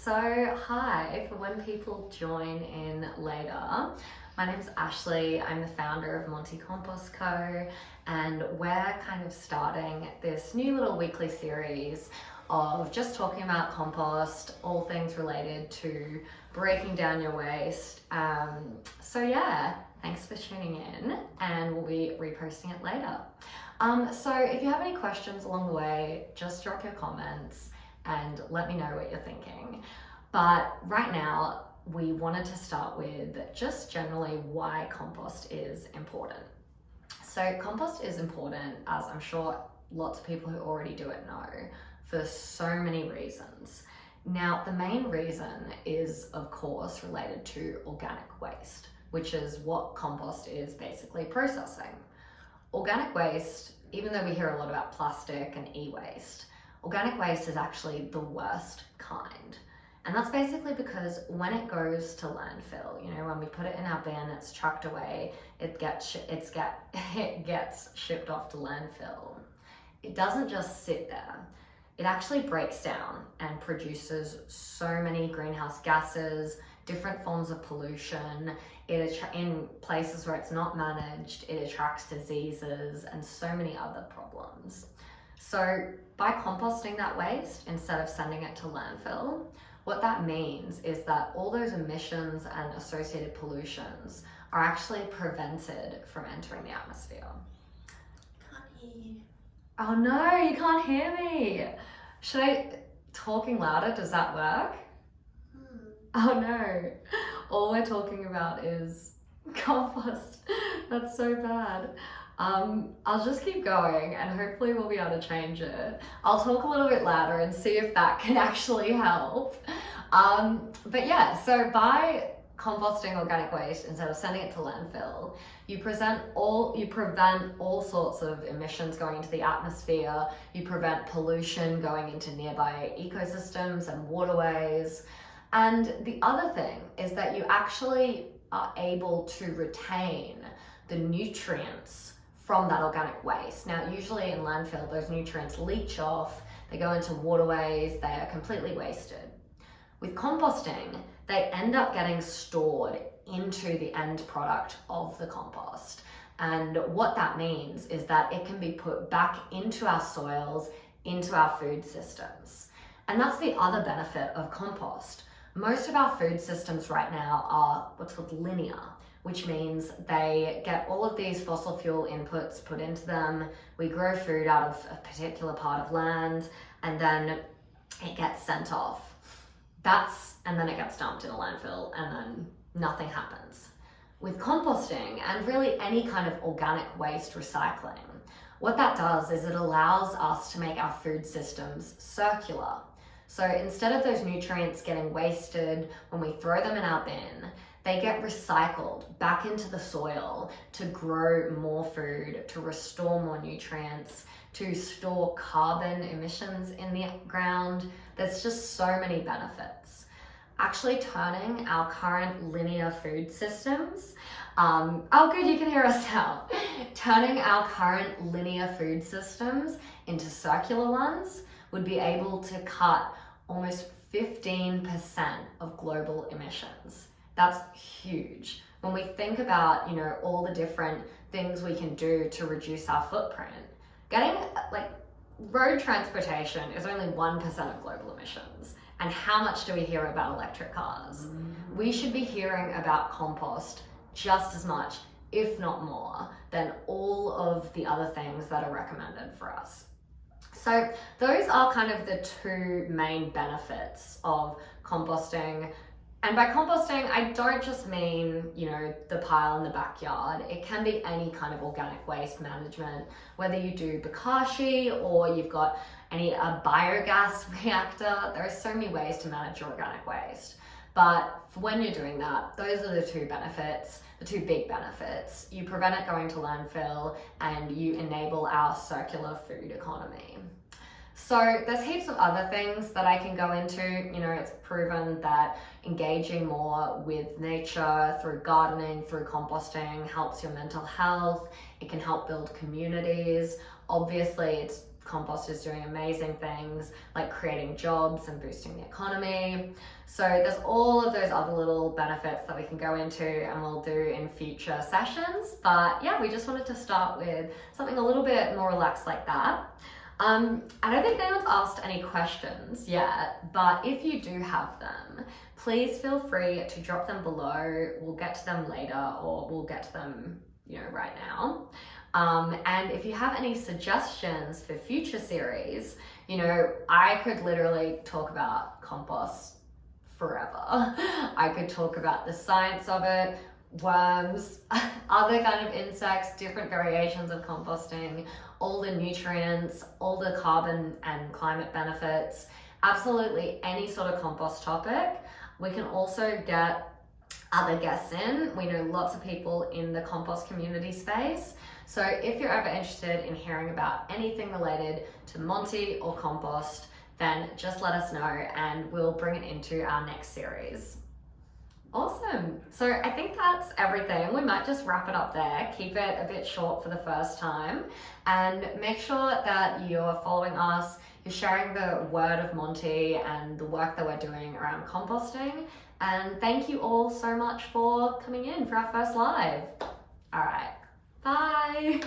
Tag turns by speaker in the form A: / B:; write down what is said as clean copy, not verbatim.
A: So hi, for when people join in later. My name's Ashley, I'm the founder of Monty Compost Co. And we're kind of starting this new little weekly series of just talking about compost, all things related to breaking down your waste. So yeah, thanks for tuning in and we'll be reposting it later. So if you have any questions along the way, just drop your comments and let me know what you're thinking. But right now, we wanted to start with just generally why compost is important. So compost is important, as I'm sure lots of people who already do it know, for so many reasons. Now, the main reason is, of course, related to organic waste, which is what compost is basically processing. Organic waste, even though we hear a lot about plastic and e-waste, organic waste is actually the worst kind. And that's basically because when it goes to landfill, when we put it in our bin, it's trucked away, it gets shipped off to landfill. It doesn't just sit there. It actually breaks down and produces so many greenhouse gases, different forms of pollution. In places where it's not managed, it attracts diseases and so many other problems. So by composting that waste, instead of sending it to landfill, what that means is that all those emissions and associated pollutions are actually prevented from entering the atmosphere.
B: Can't hear you.
A: Oh no, you can't hear me. Should I talking louder? Does that work? Oh no, all we're talking about is compost. That's so bad. I'll just keep going and hopefully we'll be able to change it. I'll talk a little bit louder and see if that can actually help. But yeah, so by composting organic waste instead of sending it to landfill, you prevent all sorts of emissions going into the atmosphere, you prevent pollution going into nearby ecosystems and waterways. And the other thing is that you actually are able to retain the nutrients from that organic waste. Now, usually in landfill, those nutrients leach off, they go into waterways, they are completely wasted. With composting, they end up getting stored into the end product of the compost. And what that means is that it can be put back into our soils, into our food systems. And that's the other benefit of compost. Most of our food systems right now are what's called linear, which means they get all of these fossil fuel inputs put into them. We grow food out of a particular part of land and then it gets sent off. And then it gets dumped in a landfill and then nothing happens. With composting and really any kind of organic waste recycling, what that does is it allows us to make our food systems circular. So instead of those nutrients getting wasted when we throw them in our bin, they get recycled back into the soil to grow more food, to restore more nutrients, to store carbon emissions in the ground. There's just so many benefits. Actually turning our current linear food systems, oh good, you can hear us now. Turning our current linear food systems into circular ones would be able to cut almost 15% of global emissions. That's huge. When we think about, all the different things we can do to reduce our footprint, getting road transportation is only 1% of global emissions. And how much do we hear about electric cars? We should be hearing about compost just as much, if not more, than all of the other things that are recommended for us. So those are kind of the two main benefits of composting. And by composting, I don't just mean, the pile in the backyard. It can be any kind of organic waste management, whether you do bokashi or you've got a biogas reactor. There are so many ways to manage your organic waste. But when you're doing that, those are the two benefits, the two big benefits. You prevent it going to landfill and you enable our circular food economy. So there's heaps of other things that I can go into. It's proven that engaging more with nature through gardening, through composting helps your mental health. It can help build communities. Obviously, it's compost is doing amazing things like creating jobs and boosting the economy. So there's all of those other little benefits that we can go into and we'll do in future sessions. But yeah, we just wanted to start with something a little bit more relaxed like that. I don't think anyone's asked any questions yet, but if you do have them, please feel free to drop them below. We'll get to them later, or we'll get to them, right now. And if you have any suggestions for future series, I could literally talk about compost forever. I could talk about the science of it, worms, other kind of insects, different variations of composting, all the nutrients, all the carbon and climate benefits, absolutely any sort of compost topic. We can also get other guests in. We know lots of people in the compost community space. So if you're ever interested in hearing about anything related to Monty or compost, then just let us know and we'll bring it into our next series. Awesome. So I think that's everything. We might just wrap it up there, keep it a bit short for the first time, and make sure that you're following us, you're sharing the word of Monty and the work that we're doing around composting. And thank you all so much for coming in for our first live. All right. Bye.